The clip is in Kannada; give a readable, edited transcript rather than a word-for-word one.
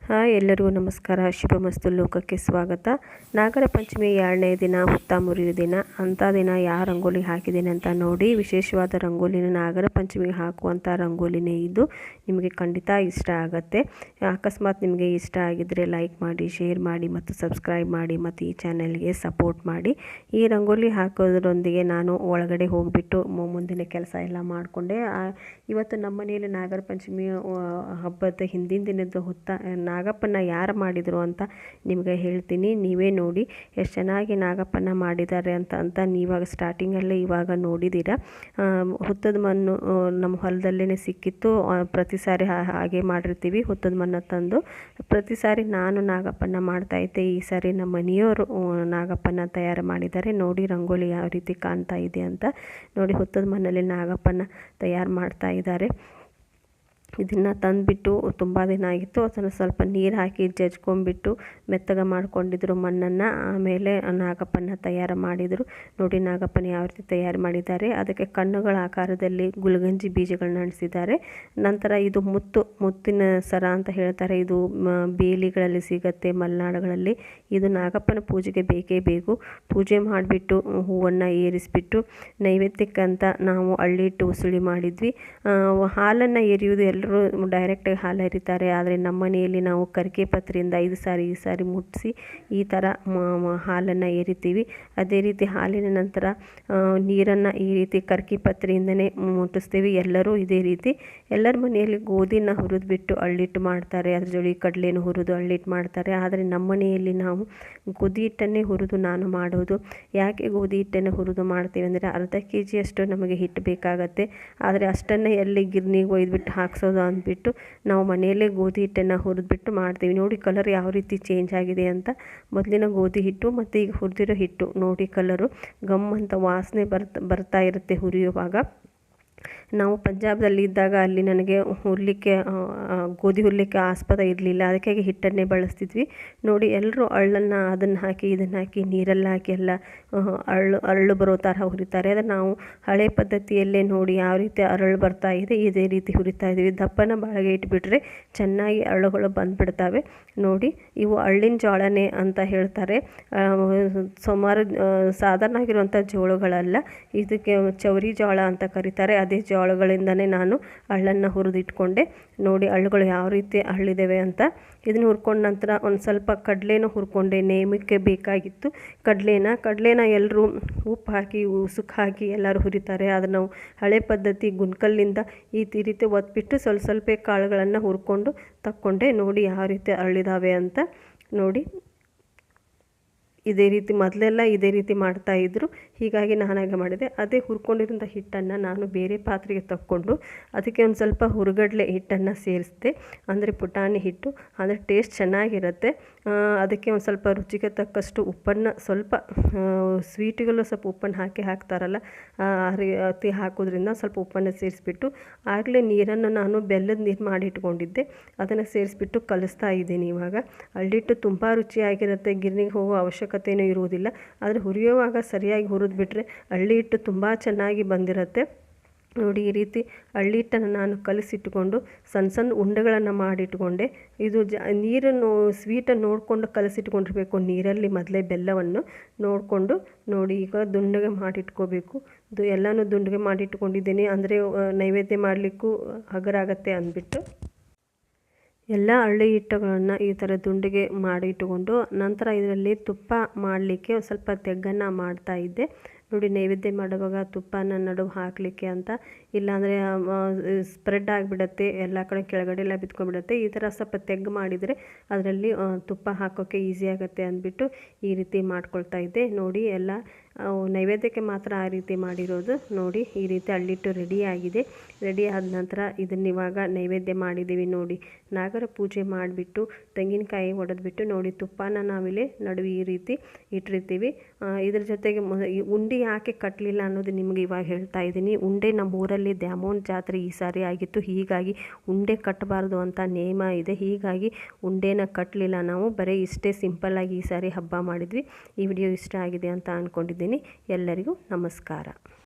ಹಾಯ್, ಎಲ್ಲರಿಗೂ ನಮಸ್ಕಾರ. ಶುಭಮಸ್ತು ಲೋಕಕ್ಕೆ ಸ್ವಾಗತ. ನಾಗರ ಪಂಚಮಿ 2ನೇ ದಿನ, ಹುತ್ತ ಮುರಿಯೋ ದಿನ. ಅಂಥ ದಿನ ಯಾವ ರಂಗೋಲಿ ಹಾಕಿದ್ದೀನಿ ಅಂತ ನೋಡಿ. ವಿಶೇಷವಾದ ರಂಗೋಲಿನ ನಾಗರ ಪಂಚಮಿಗೆ ಹಾಕುವಂಥ ರಂಗೋಲಿನೇ ಇದು. ನಿಮಗೆ ಖಂಡಿತ ಇಷ್ಟ ಆಗುತ್ತೆ. ಅಕಸ್ಮಾತ್ ನಿಮಗೆ ಇಷ್ಟ ಆಗಿದ್ದರೆ ಲೈಕ್ ಮಾಡಿ, ಶೇರ್ ಮಾಡಿ ಮತ್ತು ಸಬ್ಸ್ಕ್ರೈಬ್ ಮಾಡಿ ಮತ್ತು ಈ ಚಾನೆಲ್ಗೆ ಸಪೋರ್ಟ್ ಮಾಡಿ. ಈ ರಂಗೋಲಿ ಹಾಕೋದ್ರೊಂದಿಗೆ ನಾನು ಒಳಗಡೆ ಹೋಗಿಬಿಟ್ಟು ಮುಂದಿನ ಕೆಲಸ ಎಲ್ಲ ಮಾಡಿಕೊಂಡೆ. ಇವತ್ತು ನಮ್ಮ ಮನೆಯಲ್ಲಿ ನಾಗರ ಪಂಚಮಿ ಹಬ್ಬದ ಹಿಂದಿನ ದಿನದ ಹುತ್ತ ನಾಗಪ್ಪನ ಯಾರು ಮಾಡಿದರು ಅಂತ ನಿಮಗೆ ಹೇಳ್ತೀನಿ. ನೀವೇ ನೋಡಿ ಎಷ್ಟು ಚೆನ್ನಾಗಿ ನಾಗಪ್ಪನ ಮಾಡಿದ್ದಾರೆ ಅಂತ ನೀವಾಗ ಸ್ಟಾರ್ಟಿಂಗಲ್ಲೇ ಇವಾಗ ನೋಡಿದ್ದೀರಾ. ಹುತ್ತದ ಮಣ್ಣು ನಮ್ಮ ಹೊಲದಲ್ಲೇ ಸಿಕ್ಕಿತ್ತು. ಪ್ರತಿ ಸಾರಿ ಹಾಗೆ ಮಾಡಿರ್ತೀವಿ, ಹುತ್ತದ ಮಣ್ಣು ತಂದು. ಪ್ರತಿ ಸಾರಿ ನಾನು ನಾಗಪ್ಪನ ಮಾಡ್ತಾಯಿದ್ದೆ. ಈ ಸಾರಿ ನಮ್ಮ ಮನೆಯವರು ನಾಗಪ್ಪನ ತಯಾರು ಮಾಡಿದ್ದಾರೆ. ನೋಡಿ ರಂಗೋಲಿ ಯಾವ ರೀತಿ ಕಾಣ್ತಾ ಇದೆ ಅಂತ ನೋಡಿ. ಹುತ್ತದ ಮಣ್ಣಲ್ಲಿ ನಾಗಪ್ಪನ ತಯಾರು ಮಾಡ್ತಾ ಇದ್ದಾರೆ. ಇದನ್ನು ತಂದುಬಿಟ್ಟು ತುಂಬ ದಿನ ಆಗಿತ್ತು. ಅದನ್ನು ಸ್ವಲ್ಪ ನೀರು ಹಾಕಿ ಜಜ್ಕೊಂಡ್ಬಿಟ್ಟು ಮೆತ್ತಗೆ ಮಾಡ್ಕೊಂಡಿದ್ರು ಮಣ್ಣನ್ನು. ಆಮೇಲೆ ನಾಗಪ್ಪನ ತಯಾರು ಮಾಡಿದರು. ನೋಡಿ ನಾಗಪ್ಪನ ಯಾವ ರೀತಿ ತಯಾರು ಮಾಡಿದ್ದಾರೆ. ಅದಕ್ಕೆ ಕಣ್ಣುಗಳ ಆಕಾರದಲ್ಲಿ ಗುಲ್ಗಂಜಿ ಬೀಜಗಳನ್ನ ಅಣಿಸಿದ್ದಾರೆ. ನಂತರ ಇದು ಮುತ್ತಿನ ಸರ ಅಂತ ಹೇಳ್ತಾರೆ. ಇದು ಬೇಲಿಗಳಲ್ಲಿ ಸಿಗತ್ತೆ, ಮಲೆನಾಡುಗಳಲ್ಲಿ. ಇದು ನಾಗಪ್ಪನ ಪೂಜೆಗೆ ಬೇಕೇ ಬೇಕು. ಪೂಜೆ ಮಾಡಿಬಿಟ್ಟು ಹೂವನ್ನು ಏರಿಸಿಬಿಟ್ಟು ನೈವೇದ್ಯಕ್ಕಂತ ನಾವು ಅಳ್ಳಿಟ್ಟು ಉಸುಳಿ ಮಾಡಿದ್ವಿ. ಹಾಲನ್ನು ಎರೆಯುವುದು ಎಲ್ಲರೂ ಡೈರೆಕ್ಟಾಗಿ ಹಾಲು ಎರಿತಾರೆ. ಆದರೆ ನಮ್ಮ ಮನೆಯಲ್ಲಿ ನಾವು ಕರಿಕೆ ಪತ್ರೆಯಿಂದ ಈ ಸಾರಿ ಮುಟ್ಟಿಸಿ ಈ ಥರ ಹಾಲನ್ನು ಎರಿತೀವಿ. ಅದೇ ರೀತಿ ಹಾಲಿನ ನಂತರ ನೀರನ್ನು ಈ ರೀತಿ ಕರ್ಕಿ ಪತ್ರೆಯಿಂದನೇ ಮುಟ್ಟಿಸ್ತೀವಿ. ಎಲ್ಲರೂ ಇದೇ ರೀತಿ. ಎಲ್ಲರ ಮನೆಯಲ್ಲಿ ಗೋಧಿನ ಹುರಿದ್ಬಿಟ್ಟು ಅಳ್ಳಿಟ್ಟು ಮಾಡ್ತಾರೆ. ಅದ್ರ ಜೋಡಿ ಕಡಲೆನೂ ಹುರಿದು ಅಳ್ಳಿಟ್ಟು ಮಾಡ್ತಾರೆ. ಆದರೆ ನಮ್ಮ ಮನೆಯಲ್ಲಿ ನಾವು ಗೋಧಿ ಹಿಟ್ಟನ್ನೇ ಹುರಿದು ನಾನು ಮಾಡೋದು. ಯಾಕೆ ಗೋಧಿ ಹಿಟ್ಟನ್ನು ಹುರಿದು ಮಾಡ್ತೀವಿ ಅಂದರೆ ಅರ್ಧ kg ಅಷ್ಟು ನಮಗೆ ಹಿಟ್ಟು ಬೇಕಾಗತ್ತೆ. ಆದರೆ ಅಷ್ಟನ್ನು ಎಲ್ಲಿ ಗಿರ್ನಿಗೆ ಒಯ್ದುಬಿಟ್ಟು ಹಾಕ್ಸೋದು ಅಂದ್ಬಿಟ್ಟು ನಾವು ಮನೆಯಲ್ಲೇ ಗೋಧಿ ಹಿಟ್ಟನ್ನು ಹುರಿದ್ಬಿಟ್ಟು ಮಾಡ್ತೀವಿ. ನೋಡಿ ಕಲರ್ ಯಾವ ರೀತಿ ಚೇಂಜ್ ಆಗಿದೆ ಅಂತ. ಮೊದಲಿನ ಗೋಧಿ ಹಿಟ್ಟು ಮತ್ತು ಈಗ ಹುರಿದಿರೋ ಹಿಟ್ಟು ನೋಡಿ, ಕಲರು ಗಮ್ ಅಂತ ವಾಸನೆ ಬರ್ತಾ ಇರುತ್ತೆ ಹುರಿಯುವಾಗ. ನಾವು ಪಂಜಾಬ್ದಲ್ಲಿ ಇದ್ದಾಗ ಅಲ್ಲಿ ನನಗೆ ಗೋಧಿ ಹುರ್ಲಿಕ್ಕೆ ಆಸ್ಪದ ಇರಲಿಲ್ಲ. ಅದಕ್ಕಾಗಿ ಹಿಟ್ಟನ್ನೇ ಬಳಸ್ತಿದ್ವಿ. ನೋಡಿ ಎಲ್ಲರೂ ಅಳ್ಳನ್ನು ಅದನ್ನು ಹಾಕಿ ಇದನ್ನು ಹಾಕಿ ನೀರಲ್ಲಿ ಹಾಕಿ ಎಲ್ಲ ಅರಳು ಬರೋ ಥರ ಹುರಿತಾರೆ. ಅದನ್ನು ನಾವು ಹಳೆ ಪದ್ಧತಿಯಲ್ಲೇ ನೋಡಿ ಯಾವ ರೀತಿ ಅರಳು ಬರ್ತಾ ಇದೆ ಇದೇ ರೀತಿ ಹುರಿತಾ ಇದ್ದೀವಿ. ದಪ್ಪನ ಬಾಳಿಗೆ ಇಟ್ಬಿಟ್ರೆ ಚೆನ್ನಾಗಿ ಅರಳುಗಳು ಬಂದುಬಿಡ್ತವೆ. ನೋಡಿ ಇವು ಅಳ್ಳಿನ ಜೋಳನೇ ಅಂತ ಹೇಳ್ತಾರೆ. ಸುಮಾರು ಸಾಧಾರಣ ಆಗಿರುವಂಥ ಜೋಳಗಳಲ್ಲ, ಇದಕ್ಕೆ ಚೌರಿ ಜೋಳ ಅಂತ ಕರೀತಾರೆ. ಅದೇ ಜೋಳಗಳಿಂದನೇ ನಾನು ಅಳ್ಳನ್ನು ಹುರಿದಿಟ್ಕೊಂಡೆ. ನೋಡಿ ಅಳ್ಳುಗಳು ಯಾವ ರೀತಿ ಅಳ್ಳಿದ್ದೇವೆ ಅಂತ. ಇದನ್ನು ಹುರ್ಕೊಂಡ ನಂತರ ಒಂದು ಸ್ವಲ್ಪ ಕಡಲೆನೂ ಹುರ್ಕೊಂಡೆ. ನೇಮಕ್ಕೆ ಬೇಕಾಗಿತ್ತು ಕಡಲೆನ ಎಲ್ಲರೂ ಉಪ್ಪು ಹಾಕಿ ಉಸುಕು ಹಾಕಿ ಎಲ್ಲರೂ ಹುರಿತಾರೆ. ಆದರೆ ನಾವು ಹಳೆ ಪದ್ಧತಿ ಗುಂಡ್ಕಲ್ಲಿಂದ ಈ ರೀತಿ ಒತ್ಬಿಟ್ಟು ಸ್ವಲ್ಪ ಕಾಳುಗಳನ್ನು ಹುರ್ಕೊಂಡು ತಕ್ಕೊಂಡೆ. ನೋಡಿ ಯಾವ ರೀತಿ ಅರಳಿದಾವೆ ಅಂತ ನೋಡಿ. ಇದೇ ರೀತಿ ಮೊದಲೆಲ್ಲ ಇದೇ ರೀತಿ ಮಾಡ್ತಾಯಿದ್ರು. ಹೀಗಾಗಿ ನಾನು ಹಾಗೆ ಮಾಡಿದೆ. ಅದೇ ಹುರ್ಕೊಂಡಿರೋಂಥ ಹಿಟ್ಟನ್ನು ನಾನು ಬೇರೆ ಪಾತ್ರೆಗೆ ತಕ್ಕೊಂಡು ಅದಕ್ಕೆ ಒಂದು ಸ್ವಲ್ಪ ಹುರುಗಡ್ಲೆ ಹಿಟ್ಟನ್ನು ಸೇರಿಸಿದೆ. ಅಂದರೆ ಪುಟಾಣಿ ಹಿಟ್ಟು, ಅಂದರೆ ಟೇಸ್ಟ್ ಚೆನ್ನಾಗಿರುತ್ತೆ. ಅದಕ್ಕೆ ಒಂದು ಸ್ವಲ್ಪ ರುಚಿಗೆ ತಕ್ಕಷ್ಟು ಉಪ್ಪನ್ನು, ಸ್ವಲ್ಪ ಸ್ವೀಟಿಗೆಲ್ಲ ಸ್ವಲ್ಪ ಉಪ್ಪನ್ನು ಹಾಕ್ತಾರಲ್ಲ, ಅತಿ ಹಾಕೋದ್ರಿಂದ ಸ್ವಲ್ಪ ಉಪ್ಪನ್ನು ಸೇರಿಸ್ಬಿಟ್ಟು ಆಗಲೇ ನೀರನ್ನು ನಾನು ಬೆಲ್ಲದ ನೀರು ಮಾಡಿಟ್ಕೊಂಡಿದ್ದೆ. ಅದನ್ನು ಸೇರಿಸ್ಬಿಟ್ಟು ಕಲಿಸ್ತಾ ಇದ್ದೀನಿ ಇವಾಗ. ಅಳ್ಳಿಟ್ಟು ತುಂಬ ರುಚಿಯಾಗಿರುತ್ತೆ. ಗಿರ್ನಿಗೆ ಹೋಗೋ ಅವಶ್ಯಕತೆಯೂ ಇರುವುದಿಲ್ಲ. ಆದರೆ ಹುರಿಯುವಾಗ ಸರಿಯಾಗಿ ಹುರಿದ್ಬಿಟ್ರೆ ಅಳ್ಳಿ ಹಿಟ್ಟು ತುಂಬ ಚೆನ್ನಾಗಿ ಬಂದಿರುತ್ತೆ. ನೋಡಿ ಈ ರೀತಿ ಅಳ್ಳಿ ಹಿಟ್ಟನ್ನು ನಾನು ಕಲಸಿಟ್ಕೊಂಡು ಸಣ್ಣ ಉಂಡೆಗಳನ್ನು ಮಾಡಿಟ್ಕೊಂಡೆ. ಇದು ನೀರನ್ನು ಸ್ವೀಟನ್ನು ನೋಡಿಕೊಂಡು ಕಲಸಿಟ್ಕೊಂಡಿರಬೇಕು. ನೀರಲ್ಲಿ ಮೊದಲೇ ಬೆಲ್ಲವನ್ನು ನೋಡಿಕೊಂಡು ನೋಡಿ ಈಗ ದುಂಡಗೆ ಮಾಡಿಟ್ಕೋಬೇಕು. ಎಲ್ಲನೂ ದುಂಡಗೆ ಮಾಡಿಟ್ಕೊಂಡಿದ್ದೀನಿ. ಅಂದರೆ ನೈವೇದ್ಯ ಮಾಡಲಿಕ್ಕೂ ಹಗರಾಗತ್ತೆ ಅಂದ್ಬಿಟ್ಟು ಎಲ್ಲ ಅಳ್ಳಿ ಹಿಟ್ಟುಗಳನ್ನು ಈ ಥರ ದುಂಡಿಗೆ ಮಾಡಿ ಇಟ್ಟುಕೊಂಡು ನಂತರ ಇದರಲ್ಲಿ ತುಪ್ಪ ಮಾಡಲಿಕ್ಕೆ ಸ್ವಲ್ಪ ತೆಗ್ಗನ್ನು ಮಾಡ್ತಾಯಿದ್ದೆ. ನೋಡಿ ನೈವೇದ್ಯ ಮಾಡುವಾಗ ತುಪ್ಪನ ನಡುವೆ ಹಾಕಲಿಕ್ಕೆ ಅಂತ, ಇಲ್ಲಾಂದರೆ ಸ್ಪ್ರೆಡ್ ಆಗಿಬಿಡತ್ತೆ, ಎಲ್ಲ ಕಡೆ ಕೆಳಗಡೆ ಎಲ್ಲ ಬಿತ್ಕೊಂಡ್ಬಿಡುತ್ತೆ. ಈ ಥರ ಸ್ವಲ್ಪ ತೆಗ್ಗು ಮಾಡಿದರೆ ಅದರಲ್ಲಿ ತುಪ್ಪ ಹಾಕೋಕ್ಕೆ ಈಸಿ ಆಗುತ್ತೆ ಅಂದ್ಬಿಟ್ಟು ಈ ರೀತಿ ಮಾಡ್ಕೊಳ್ತಾ ಇದ್ದೆ. ನೋಡಿ ಎಲ್ಲ ನೈವೇದ್ಯಕ್ಕೆ ಮಾತ್ರ ಆ ರೀತಿ ಮಾಡಿರೋದು. ನೋಡಿ ಈ ರೀತಿ ಅಳ್ಳಿಟ್ಟು ರೆಡಿ ಆಗಿದೆ. ರೆಡಿ ಆದ ನಂತರ ಇದನ್ನ ಇವಾಗ ನೈವೇದ್ಯ ಮಾಡಿದ್ದೀವಿ. ನೋಡಿ ನಾಗರ ಪೂಜೆ ಮಾಡಿಬಿಟ್ಟು ತೆಂಗಿನಕಾಯಿ ಒಡೆದ್ಬಿಟ್ಟು ನೋಡಿ ತುಪ್ಪನ ನಾವಿಲ್ಲಿ ನಡುವೆ ಈ ರೀತಿ ಇಟ್ಟಿರ್ತೀವಿ. ಇದ್ರ ಜೊತೆಗೆ ಉಂಡೆ ಯಾಕೆ ಕಟ್ಟಲಿಲ್ಲ ಅನ್ನೋದು ನಿಮಗೆ ಇವಾಗ ಹೇಳ್ತಾ ಇದ್ದೀನಿ. ಉಂಡೆ ನಮ್ಮ ಊರಲ್ಲಿ ದ್ಯಾಮೋನ್ ಜಾತ್ರೆ ಈ ಸಾರಿ ಆಗಿತ್ತು. ಹೀಗಾಗಿ ಉಂಡೆ ಕಟ್ಟಬಾರ್ದು ಅಂತ ನೇಮ ಇದೆ. ಹೀಗಾಗಿ ಉಂಡೆನ ಕಟ್ಟಲಿಲ್ಲ ನಾವು. ಬರೀ ಇಷ್ಟೇ ಸಿಂಪಲ್ಲಾಗಿ ಈ ಸಾರಿ ಹಬ್ಬ ಮಾಡಿದ್ವಿ. ಈ ವಿಡಿಯೋ ಇಷ್ಟ ಆಗಿದೆ ಅಂತ ಅಂದ್ಕೊಂಡಿದ್ದೀನಿ. ಎಲ್ಲರಿಗೂ ನಮಸ್ಕಾರ.